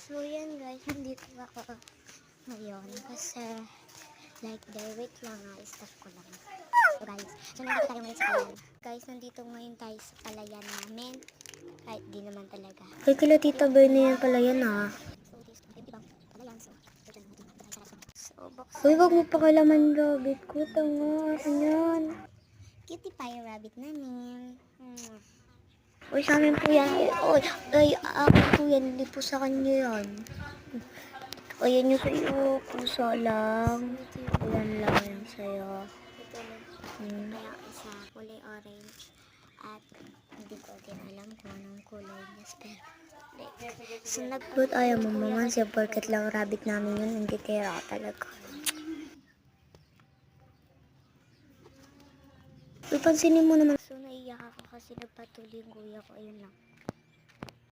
So yan guys, nandito ako ngayon kasi like wait lang nga, stop ko lang. So nandito tayo ngayon sa palayan. Guys, nandito ngayon tayo sa palayan namin. Kahit di naman talaga. Ay, kila Tita Bernie yan pala yan ah. So this is ibang palayan. So box. Uy, wag mo pakialaman rabbit ko. Tanga, yan. Cutie pie rabbit namin. Uy, sa amin po yan. Ay, ako po yan. Hindi po sa kanya yan. Ayan yung sa'yo. Pusa lang. Ayan lang yung sa'yo. Ito lang. Kaya isa kulay orange. At hindi ko din alam kung anong kulay niya. So Ba't ayaw mo maman siya porket lang rabbit namin yun. Hindi kaya talaga. Uy, pansinin mo naman. So naiyak ako kasi nagpatuloy yung kuya ko. Ayun lang.